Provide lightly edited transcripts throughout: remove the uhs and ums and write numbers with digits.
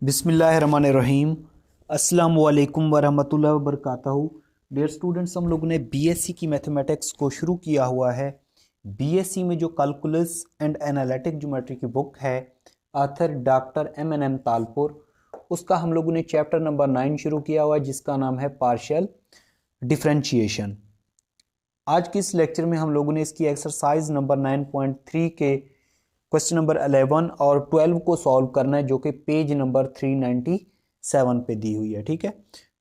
बिस्मिल्लाहिर्रहमानिर्रहीम। अस्सलाम वालेकुम वरहमतुल्लाहि वबरकातुहू। डियर स्टूडेंट्स, हम लोगों ने बीएससी की मैथमेटिक्स को शुरू किया हुआ है। बीएससी में जो कैलकुलस एंड एनालिटिक ज्योमेट्री की बुक है, ऑथर डॉक्टर एम तालपुर, उसका हम लोगों ने चैप्टर नंबर 9 शुरू किया हुआ है, जिसका नाम है पार्शियल डिफरेंशिएशन। आज की इस लेक्चर में हम लोगों ने इसकी एक्सरसाइज नंबर 9.3 के क्वेश्चन नंबर 11 और 12 को सॉल्व करना है, जो कि पेज नंबर 397 पे दी हुई है। ठीक है,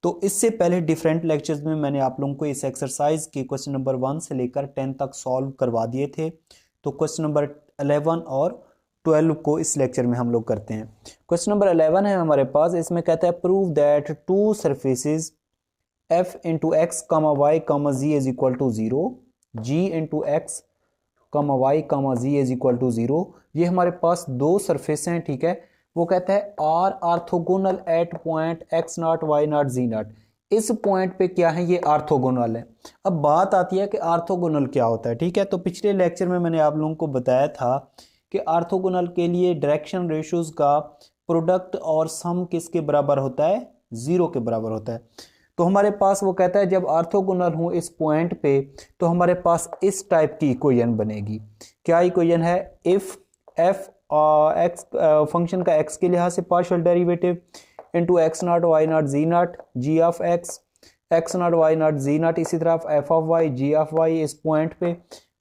तो इससे पहले डिफरेंट लेक्चर्स में मैंने आप लोगों को इस एक्सरसाइज के क्वेश्चन नंबर 1 से लेकर 10 तक सॉल्व करवा दिए थे। तो क्वेश्चन नंबर 11 और 12 को इस लेक्चर में हम लोग करते हैं। क्वेश्चन नंबर 11 है हमारे पास, इसमें कहता है prove that two surfaces f into x comma Y comma z is equal to 0, g into x comma Y comma z is equal to 0। ये हमारे पास दो सरफेस हैं। ठीक है, वो कहता है are orthogonal at point x not y not z not. इस पॉइंट पे क्या है, ये आर्थोगोनल है। अब बात आती है कि आर्थोगोनल क्या होता है। ठीक है, तो पिछले लेक्चर में मैंने आप लोगों को बताया था कि आर्थोगोनल के लिए डायरेक्शन रेशियोज का प्रोडक्ट और सम किसके बराबर होता है, 0 के बराबर होता है। तो हमारे पास वो कहता है जब ऑर्थोगोनल हो इस पॉइंट पे, तो हमारे पास इस टाइप की इक्वेशन बनेगी। क्या इक्वेशन है, इफ एफ एक्स फंक्शन का एक्स के लिहाज से partial derivative into x not y not z not, ji of x x not y not z not, इसी तरह f of y z of y इस पॉइंट पे,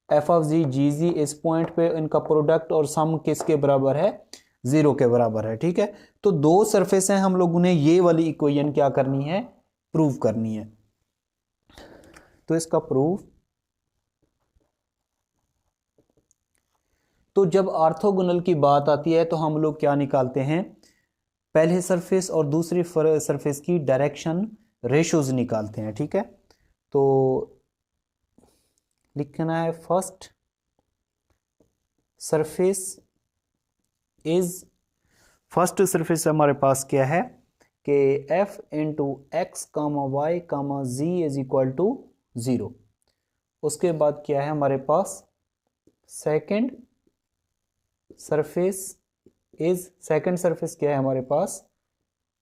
f of z z z इस point पे, इनका product और sum किसके बराबर है, 0 के बराबर है। ठीक है, तो दो सरफेस हैं, हम लोगों ने ये वाली इक्वेशन क्या करनी है, प्रूव करनी है। तो इसका प्रूफ, तो जब ऑर्थोगोनल की बात आती है तो हम लोग क्या निकालते हैं, पहले सरफेस और दूसरी सरफेस की डायरेक्शन रेशियोज निकालते हैं। ठीक है, तो लिखना है first surface is, first surface हमारे पास क्या है कि f into x comma Y comma z is equal to 0। उसके बाद क्या है हमारे पास, second surface is, second surface क्या है हमारे पास,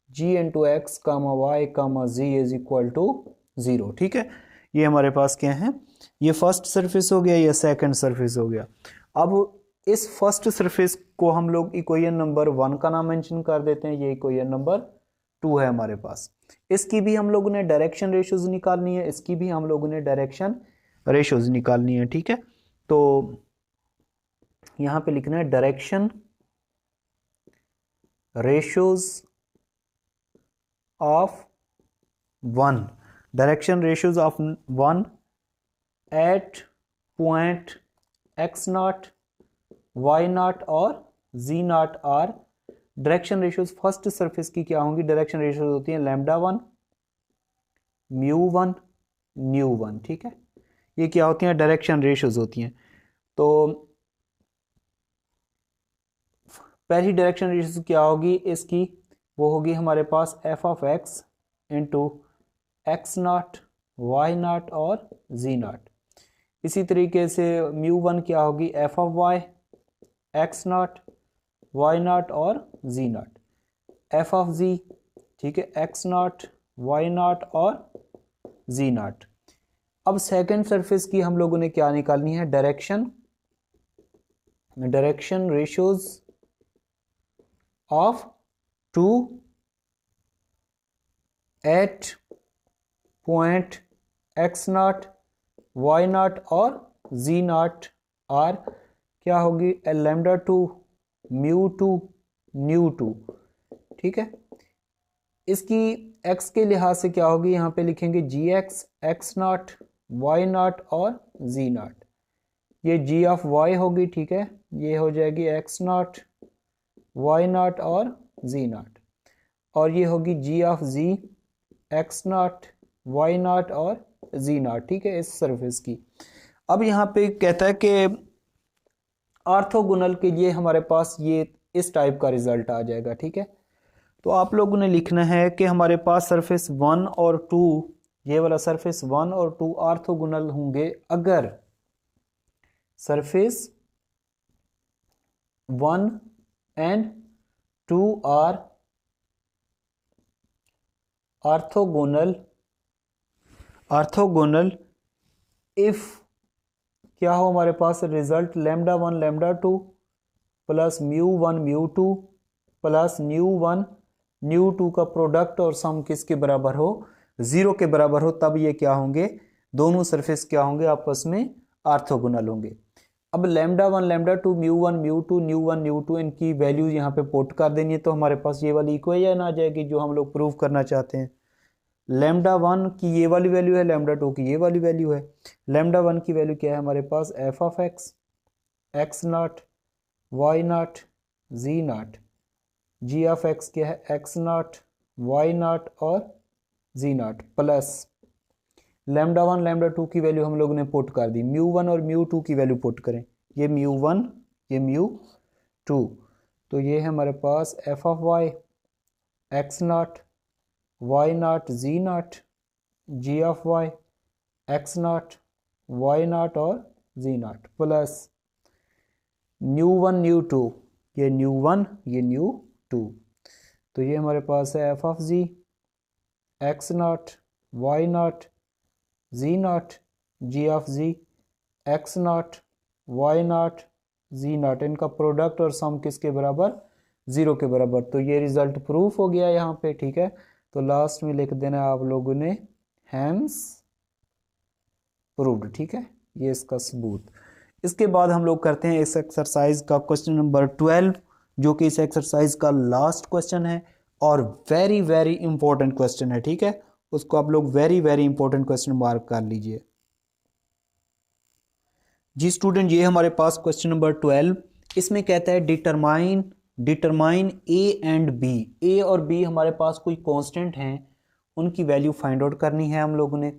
g into x comma Y comma z is equal to 0। ठीक है, ये हमारे पास क्या है, ये फर्स्ट सरफेस हो गया, ये सेकेंड सरफेस हो गया। अब इस फर्स्ट सरफेस को हम लोग इक्वेशन नंबर 1 का नाम मेंशन कर देते हैं, ये इक्वेशन नंबर 2 है हमारे पास। इसकी भी हम लोगों ने डायरेक्शन रेशियोज निकालनी है, इसकी भी हम लोगों ने डायरेक्शन रेशियोज निकालनी है। ठीक है, तो यहां पे लिखना है direction ratios of 1, direction ratios of 1 at point x not y not और z not are. Direction ratios first surface की क्या होंगी, डायरेक्शन रेशियोज होती है लैम्डा 1 म्यू 1 न्यू 1। ठीक है, ये क्या होती हैं, डायरेक्शन रेशियोज होती हैं। तो पहली डायरेक्शन रेशियोज क्या होगी इसकी, वो होगी हमारे पास f of x into x not y not और जी नॉट। इसी तरीके से म्यू 1 क्या होगी, f of y x not y not और z not, f of z, ठीक है, एक्स नॉट वाई नॉट और जी नॉट। अब सेकेंड सरफेस की हम लोगों ने क्या निकालनी है, direction ratios of 2 at point x not y not और जी नॉट आर क्या होगी, लैम्डा 2 म्यू 2 न्यू 2। ठीक है, इसकी x के लिहाज से क्या होगी, यहां पे लिखेंगे g x x not y not और जी नॉट, ये जी ऑफ वाई होगी। ठीक है, ये हो जाएगी एक्स नॉट वाई नॉट और जी नॉट, और ये होगी g of z x not y not और जी नॉट। ठीक है, इस सरफेस की। अब यहाँ पे कहता है कि ऑर्थोगोनल के लिए हमारे पास ये इस टाइप का रिजल्ट आ जाएगा। ठीक है, तो आप लोगों ने लिखना है कि हमारे पास सरफेस 1 और 2, ये वाला सरफेस 1 और 2 ऑर्थोगोनल होंगे अगर surface 1 and 2 are orthogonal orthogonal if क्या हो हमारे पास result lambda 1 lambda 2 plus mu 1 mu 2 plus nu 1 nu 2 का प्रोडक्ट और सम किसके बराबर हो, 0 के बराबर हो, तब ये क्या होंगे, दोनों सरफेस क्या होंगे, आपस में ऑर्थोगोनल होंगे। अब lambda 1 lambda 2 mu 1 mu 2 new 1 nu 2 इनकी वैल्यू यहाँ पे पुट कर देनी है, तो हमारे पास ये वाली इक्वेशन आ जाएगी जो हम लोग प्रूव करना चाहते हैं। लैम्डा 1 की ये वाली वैल्यू है, लैम्डा 2 की ये वाली वैल्यू है। लैम्डा 1 की वैल्यू क्या है हमारे पास, f of x, x not, y not, z not. Ji of x क्या है, एक्स नॉट, वाई नॉट और z not, plus lambda 1 lambda 2 की वैल्यू हम लोगों ने पुट कर दी, म्यू 1 और म्यू 2 की वैल्यू पुट करें, ये म्यू 1 ये म्यू 2, तो ये है हमारे पास f of y, x not, y not, z not, ji of y, x not, y not और z not, plus nu 1 nu 2, ये न्यू 1 ये न्यू 2, तो ये हमारे पास है f of z, x not, y not, z not, ji of z, x not, y not, z not, इनका product और सम किसके बराबर, 0 के बराबर। तो ये रिजल्ट प्रूफ हो गया यहाँ पे, ठीक है। तो लास्ट में लिख देना आप लोगों ने हैंस प्रूव्ड, ठीक है, ये इसका सबूत। इसके बाद हम लोग करते हैं इस एक्सरसाइज का क्वेश्चन नंबर 12, जो कि इस एक्सरसाइज का लास्ट क्वेश्चन है और वेरी वेरी इंपॉर्टेंट क्वेश्चन है, ठीक है। उसको आप लोग very very important question mark कर लीजिए। जी स्टूडेंट, ये हमारे पास क्वेश्चन नंबर 12, इसमें कहता है डिटरमाइन ए एंड बी, ए और बी हमारे पास कोई कांस्टेंट हैं, उनकी वैल्यू फाइंड आउट करनी है हम लोगों ने।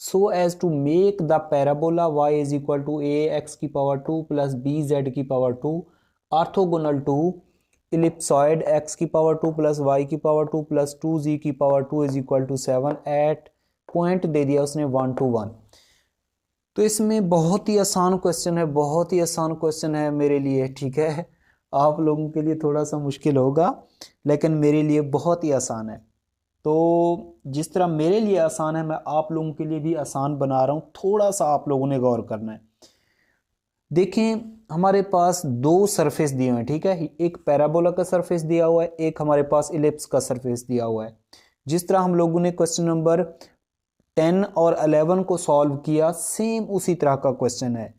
So as to make the parabola y is equal to a x की पावर 2 प्लस बी जेड की power 2 orthogonal to ellipsoid x की पावर 2 प्लस वाई की पावर 2 प्लस 2z की power 2 is equal to 7 at point दे दिया उसने 1 to 1। तो इसमें बहुत ही आसान क्वेश्चन है, बहुत ही आसान क्वेश्चन है मेरे लिए, ठीक है। आप लोगों के लिए थोड़ा सा मुश्किल होगा, लेकिन मेरे लिए बहुत ही आसान है। तो जिस तरह मेरे लिए आसान है, मैं आप लोगों के लिए भी आसान बना रहा हूँ, थोड़ा सा आप लोगों ने गौर करना है। देखें, हमारे पास दो सरफेस दिए हुए हैं, ठीक है, एक पैराबोला का सरफेस दिया हुआ है, एक हमारे पास इलिप्स का सरफेस दिया हुआ है। जिस तरह हम लोगों ने क्वेश्चन नंबर 10 और 11 को सॉल्व किया, सेम उसी तरह का क्वेश्चन है।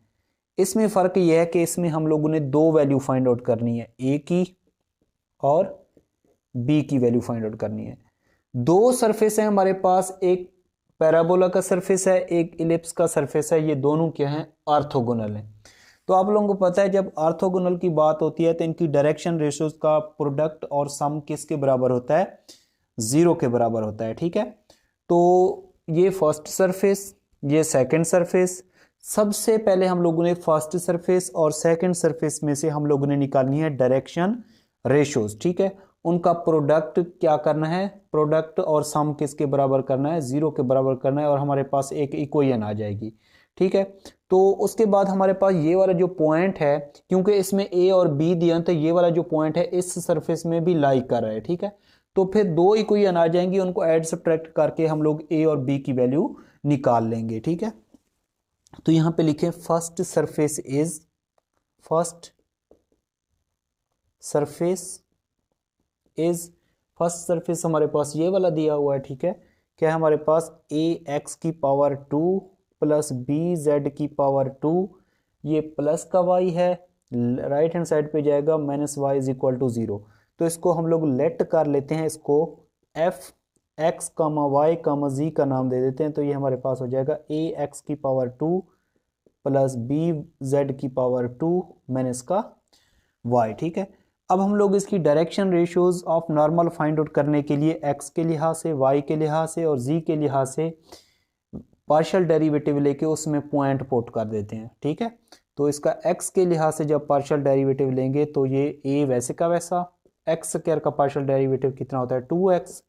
इसमें फर्क यह है कि इसमें हम लोगों ने दो वैल्यू फाइंड आउट करनी है, ए की और बी की वैल्यू फाइंड आउट करनी है। दो सरफेस है हमारे पास, एक पैराबोला का सरफेस है, एक इलिप्स का सरफेस है, ये दोनों क्या हैं, ऑर्थोगोनल हैं। तो आप लोगों को पता है जब ऑर्थोगोनल की बात होती है तो इनकी डायरेक्शन रेशियोज का प्रोडक्ट और सम किसके बराबर होता है, 0 के बराबर होता है, ठीक है। तो ये फर्स्ट सरफेस, ये सेकंड सरफेस। सबसे पहले हम लोगों ने फर्स्ट सरफेस और सेकंड सरफेस में से हम लोगों ने निकालनी है डायरेक्शन रेशियोज, ठीक है। उनका प्रोडक्ट क्या करना है, प्रोडक्ट और सम किसके बराबर करना है, 0 के बराबर करना है, और हमारे पास एक इक्वेशन आ जाएगी, ठीक है। तो उसके बाद हमारे पास ये वाला जो पॉइंट है, क्योंकि इसमें ए और बी दिया, तो ये वाला जो पॉइंट है इस सरफेस में भी लाई कर रहा है, ठीक है। तो फिर दो इक्वेशन आ जाएंगी, उनको ऐड सब्ट्रैक्ट करके हम लोग ए और बी की वैल्यू निकाल लेंगे, ठीक है। तो यहां पे लिखें first surface is, first surface हमारे पास ये वाला दिया हुआ है, ठीक है। क्या है हमारे पास, ए एक्स की पावर 2 प्लस बी जेड की पावर 2, ये प्लस का वाई है, राइट हैंड साइड पे जाएगा minus y is equal to 0। तो इसको हम लोग लेट कर लेते हैं, इसको F x comma Y comma जी का नाम दे देते हैं। तो ये हमारे पास हो जाएगा ए एक्स की पावर 2 प्लस बी जेड की पावर 2 माइनस का वाई, ठीक है। अब हम लोग इसकी direction ratios of normal find out करने के लिए एक्स के लिहाज से, वाई के लिहाज से और जी के लिहाज से पार्शियल डेरिवेटिव लेके उसमें पॉइंट पुट कर देते हैं, ठीक है। तो इसका एक्स के लिहाज से जब पार्शियल डेरिवेटिव लेंगे तो ये ए वैसे का वैसा, एक्स स्क्वायर का पार्शियल डेरिवेटिव कितना होता है 2x,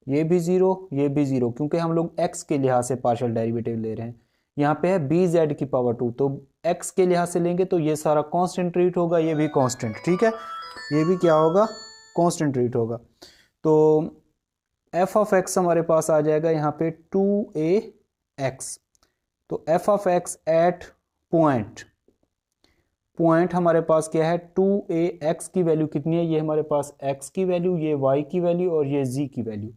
ये भी 0 ये भी 0, क्योंकि हम लोग x के लिहाज से पार्शियल डेरिवेटिव ले रहे हैं। यहाँ पे है बी जेड की पावर 2, तो x के लिहाज से लेंगे तो ये सारा कांस्टेंट ट्रीट होगा, ये भी कांस्टेंट, ठीक है, ये भी क्या होगा, कांस्टेंट ट्रीट होगा। तो एफ ऑफ एक्स हमारे पास आ जाएगा यहाँ पे 2ax। तो f of x at point, point हमारे पास क्या है 2ax की वैल्यू कितनी है, ये हमारे पास x की वैल्यू, ये y की वैल्यू और ये z की वैल्यू।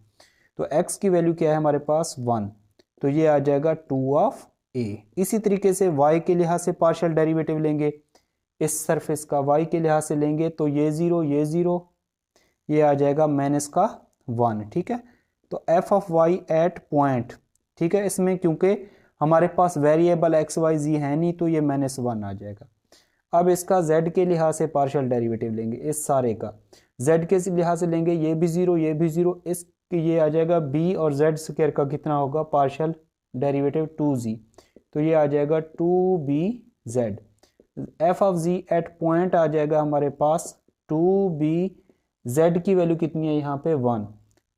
तो x की वैल्यू क्या है हमारे पास 1, तो ये आ जाएगा 2 ऑफ a। इसी तरीके से y के लिहाज से पार्शियल डेरिवेटिव लेंगे, इस सरफेस का y के लिहाज से लेंगे तो ये 0 ये 0, ये आ जाएगा माइनस का 1। ठीक है, तो f of y at point, ठीक है, इसमें क्योंकि हमारे पास वेरिएबल एक्स वाई जी है नहीं तो ये -1 आ जाएगा। अब इसका z के लिहाज से पार्शियल डेरिवेटिव लेंगे, इस सारे का z के लिहाज से लेंगे, ये भी 0 ये भी 0, इस ये आ जाएगा b और z स्क्वायर का कितना होगा पार्शियल डेरिवेटिव 2z, तो ये आ जाएगा 2bz। F of z at point आ जाएगा हमारे पास 2bz की वैल्यू कितनी है यहाँ पे 1,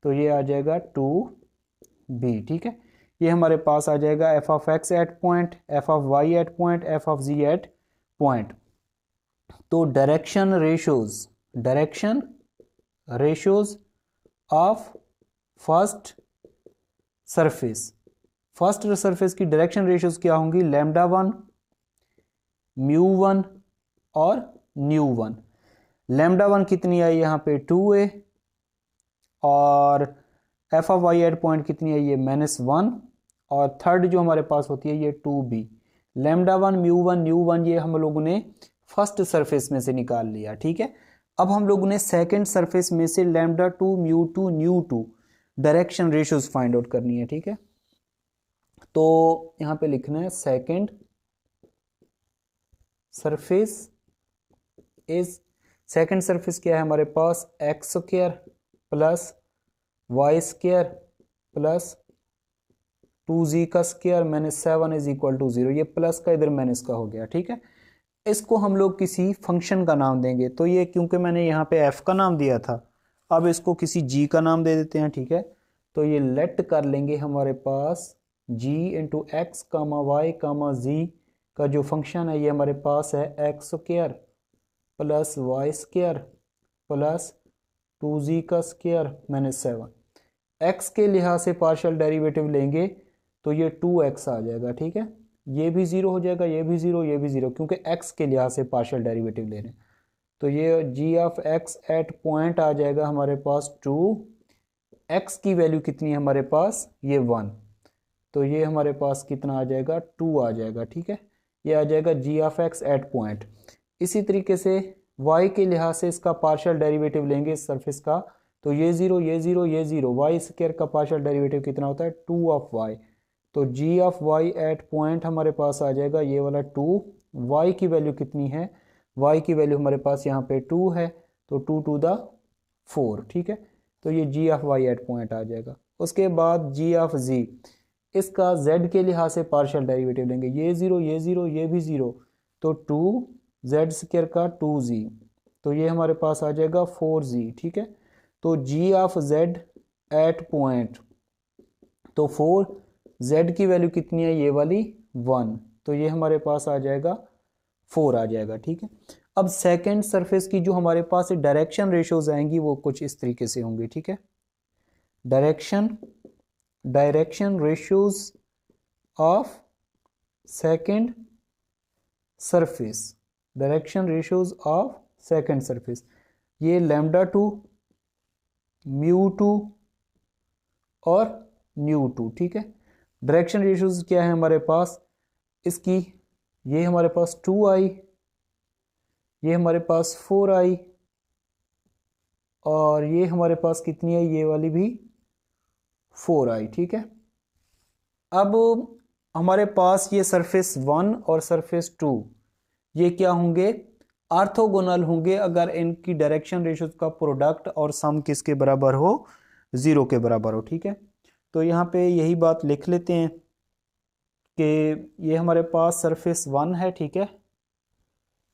तो ये आ जाएगा 2b। ठीक है, ये हमारे पास आ जाएगा f of x at point, f of y at point, f of z at point. तो direction ratios of first surface की डायरेक्शन रेशियोज क्या होंगी, λ1 μ1 और ν1। λ1 कितनी आई यहाँ पे 2a और f of y at point कितनी है ये -1 और थर्ड जो हमारे पास होती है ये 2b। λ1 μ1 ν1 ये हम लोगों ने फर्स्ट सरफेस में से निकाल लिया। ठीक है, अब हम लोगों ने सेकंड सरफेस में से λ2 μ2 ν2 डायरेक्शन रेशियोज फाइंड आउट करनी है। ठीक है, तो यहां पे लिखना है सेकंड सरफेस क्या है हमारे पास x square plus y square plus 2z का स्क्वायर -7 इज इक्वल टू 0, ये प्लस का इधर माइनस का हो गया। ठीक है, इसको हम लोग किसी फंक्शन का नाम देंगे, तो ये क्योंकि मैंने यहाँ पे f का नाम दिया था, अब इसको किसी g का नाम दे देते हैं। ठीक है, तो ये लेट कर लेंगे हमारे पास g into x comma Y कामा z का जो फंक्शन है ये हमारे पास है x square plus y square plus 2z का स्क्वायर -7। x के लिहाज से पार्शियल डेरिवेटिव लेंगे तो ये 2x आ जाएगा। ठीक है, ये भी 0 हो जाएगा, ये भी 0 ये भी 0, क्योंकि x के लिहाज से पार्शियल डेरिवेटिव ले रहे हैं। तो ये g of x at point आ जाएगा हमारे पास 2, x की वैल्यू कितनी है हमारे पास ये 1, तो ये हमारे पास कितना आ जाएगा 2 आ जाएगा। ठीक है, ये आ जाएगा g of x at point. इसी तरीके से y के लिहाज से इसका पार्शियल डेरिवेटिव लेंगे इस सरफेस का, तो ये 0 ये 0 ये 0, वाई स्क्वायर का पार्शियल डेरिवेटिव कितना होता है 2 ऑफ y, तो g of y at point हमारे पास आ जाएगा ये वाला 2, y की वैल्यू कितनी है, y की वैल्यू हमारे पास यहाँ पे 2 है, तो 2 टू द 4। ठीक है, तो ये g of y at point आ जाएगा। उसके बाद g ऑफ z, इसका z के लिहाज से पार्शियल डेरिवेटिव लेंगे, ये 0 ये 0 ये भी 0, तो 2z स्क्वायर का 2z, तो ये हमारे पास आ जाएगा 4z। ठीक है, तो g of z at point, तो 4z की वैल्यू कितनी है ये वाली 1, तो ये हमारे पास आ जाएगा 4 आ जाएगा। ठीक है, अब सेकंड सरफेस की जो हमारे पास डायरेक्शन रेशियोज आएंगी वो कुछ इस तरीके से होंगी। ठीक है, direction ratios of second surface, direction ratios of second surface, ये λ2 μ2 और ν2। ठीक है, डायरेक्शन रेशियोज क्या है हमारे पास इसकी, ये हमारे पास 2i, ये हमारे पास 4i और ये हमारे पास कितनी है ये वाली भी 4i। ठीक है, अब हमारे पास ये सरफेस 1 और सरफेस 2 ये क्या होंगे ऑर्थोगोनल होंगे अगर इनकी डायरेक्शन रेशियोज का प्रोडक्ट और सम किसके बराबर हो 0 के बराबर हो। ठीक है, तो यहाँ पे यही बात लिख लेते हैं कि ये हमारे पास सरफेस 1 है। ठीक है,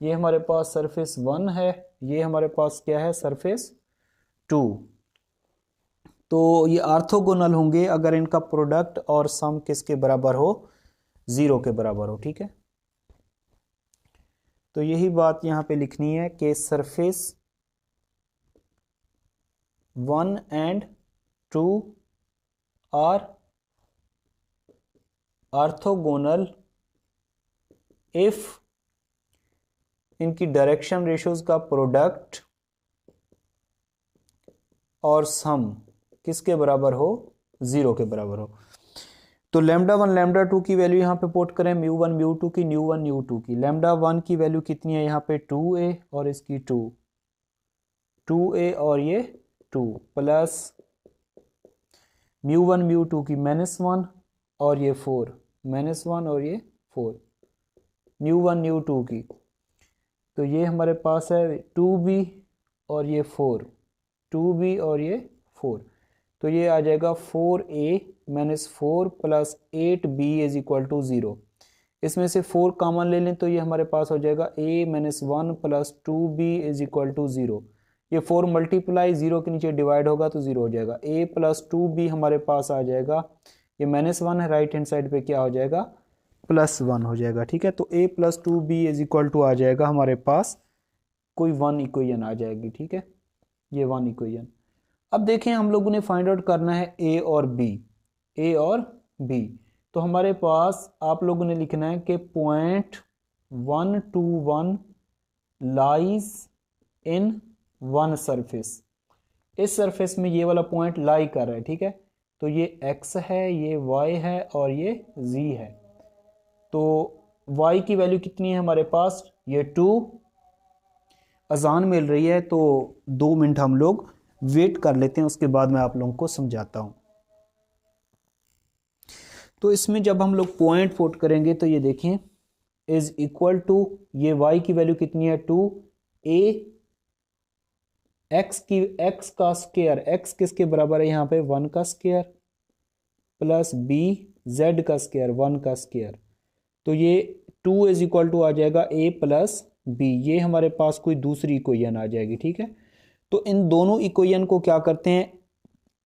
ये हमारे पास सरफेस 1 है, ये हमारे पास क्या है सरफेस 2, तो ये ऑर्थोगोनल होंगे अगर इनका प्रोडक्ट और सम किसके बराबर हो 0 के बराबर हो। ठीक है, तो यही बात यहाँ पे लिखनी है कि surface 1 and two are orthogonal if इनकी डायरेक्शन रेशियोज का प्रोडक्ट और सम किसके बराबर हो, 0 के बराबर हो। तो लैम्डा 1 लैम्डा 2 की वैल्यू यहाँ पे पुट करें, म्यू 1 म्यू 2 की, न्यू 1 न्यू 2 की। लैम्डा 1 की वैल्यू कितनी है यहाँ पे 2a और इसकी 2a और ये 2 प्लस म्यू 1 म्यू 2 की -1 और ये 4 -1 और ये 4 न्यू 1 न्यू 2 की। तो ये हमारे पास है 2b और ये 4 2b और ये 4। तो ये आ जाएगा 4a minus 4 plus 8b is equal to 0। इसमें से 4 कॉमन ले लें तो ये हमारे पास हो जाएगा a minus 1 plus 2b is equal to 0। ये 4 मल्टीप्लाई 0 के नीचे डिवाइड होगा तो 0 हो जाएगा। a प्लस 2b हमारे पास आ जाएगा, ये -1 है, राइट हैंड साइड पे क्या हो जाएगा, +1 हो जाएगा। ठीक है, तो a plus 2b is equal to आ जाएगा हमारे पास कोई 1 इक्वेशन आ जाएगी। ठीक है, ये 1 इक्वेशन। अब देखें हम लोगों ने फाइंड आउट करना है a और b। तो हमारे पास आप लोगों ने लिखना है कि point 1 2 1 lies in one surface. इस सरफेस में ये वाला पॉइंट लाई कर रहा है। ठीक है, तो ये x है, ये y है और ये z है। तो y की वैल्यू कितनी है हमारे पास, ये 2। अजान मिल रही है तो 2 मिनट हम लोग वेट कर लेते हैं, उसके बाद मैं आप लोगों को समझाता हूं। तो इसमें जब हम लोग पॉइंट पुट करेंगे तो ये देखें इज इक्वल टू, ये y की वैल्यू कितनी है 2, a x का स्क्वायर, x किसके बराबर है यहाँ पे 1 का स्क्वायर प्लस b z का स्क्वायर 1 का स्क्वायर। तो ये 2 इज इक्वल टू आ जाएगा a प्लस b। ये हमारे पास कोई दूसरी इक्वेशन आ जाएगी। ठीक है, तो इन दोनों इक्वेशन को क्या करते हैं,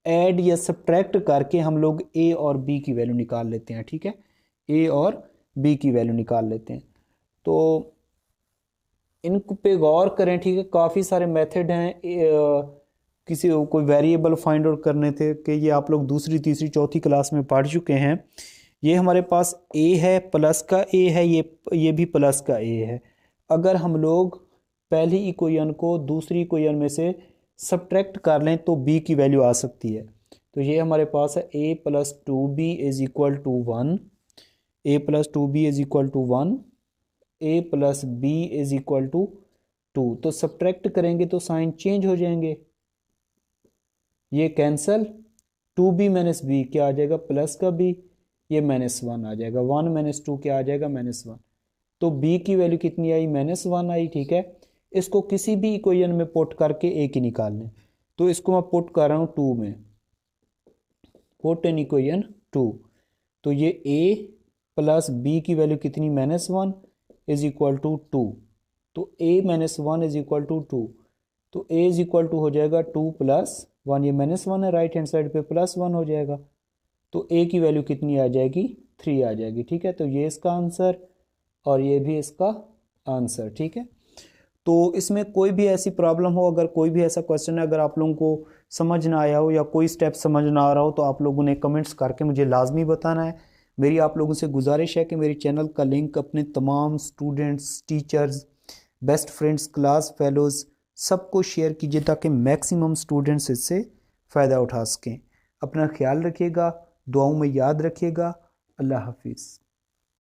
ऐड या सब्ट्रैक्ट करके हम लोग a और b की वैल्यू निकाल लेते हैं। ठीक है, a और b की वैल्यू निकाल लेते हैं। तो इन पे गौर करें। ठीक है, काफ़ी सारे मेथड हैं किसी कोई वेरिएबल फाइंड आउट करने थे कि ये आप लोग दूसरी तीसरी चौथी क्लास में पढ़ चुके हैं। ये हमारे पास a है, प्लस का a है, ये भी प्लस का a है। अगर हम लोग पहली इक्वेशन को दूसरी इक्वेशन में से सब्ट्रैक्ट कर लें तो b की वैल्यू आ सकती है। तो ये हमारे पास है a plus 2b is equal to 1, a plus 2b is equal to 1, a plus b is equal to 2। तो सब्ट्रैक्ट करेंगे तो साइन चेंज हो जाएंगे, ये कैंसल, 2b माइनस b क्या आ जाएगा प्लस का b, ये -1 आ जाएगा, 1 माइनस 2 क्या आ जाएगा -1। तो b की वैल्यू कितनी आई, -1 आई। ठीक है, इसको किसी भी इक्वेशन में पुट करके a की निकाल लें। तो इसको मैं पुट कर रहा हूँ 2 में, पुट इन इक्वेशन 2। तो ये a प्लस b की वैल्यू कितनी, -1 इज इक्वल टू 2। तो a -1 इज इक्वल टू 2। तो a इज इक्वल टू हो जाएगा 2 प्लस 1, ये -1 है, राइट हैंड साइड पे +1 हो जाएगा। तो a की वैल्यू कितनी आ जाएगी, 3 आ जाएगी। ठीक है, तो ये इसका आंसर और ये भी इसका आंसर। ठीक है, तो इसमें कोई भी ऐसी प्रॉब्लम हो, अगर कोई भी ऐसा क्वेश्चन है, अगर आप लोगों को समझ ना आया हो या कोई स्टेप समझ ना आ रहा हो तो आप लोगों ने कमेंट्स करके मुझे लाजमी बताना है। मेरी आप लोगों से गुजारिश है कि मेरी चैनल का लिंक अपने तमाम students, teachers, best friends, class fellows सबको शेयर कीजिए ताकि मैक्सिमम स्टूडेंट्स इससे फ़ायदा उठा सकें। अपना ख्याल रखिएगा, दुआओं में याद रखिएगा। अल्लाह हाफिज़।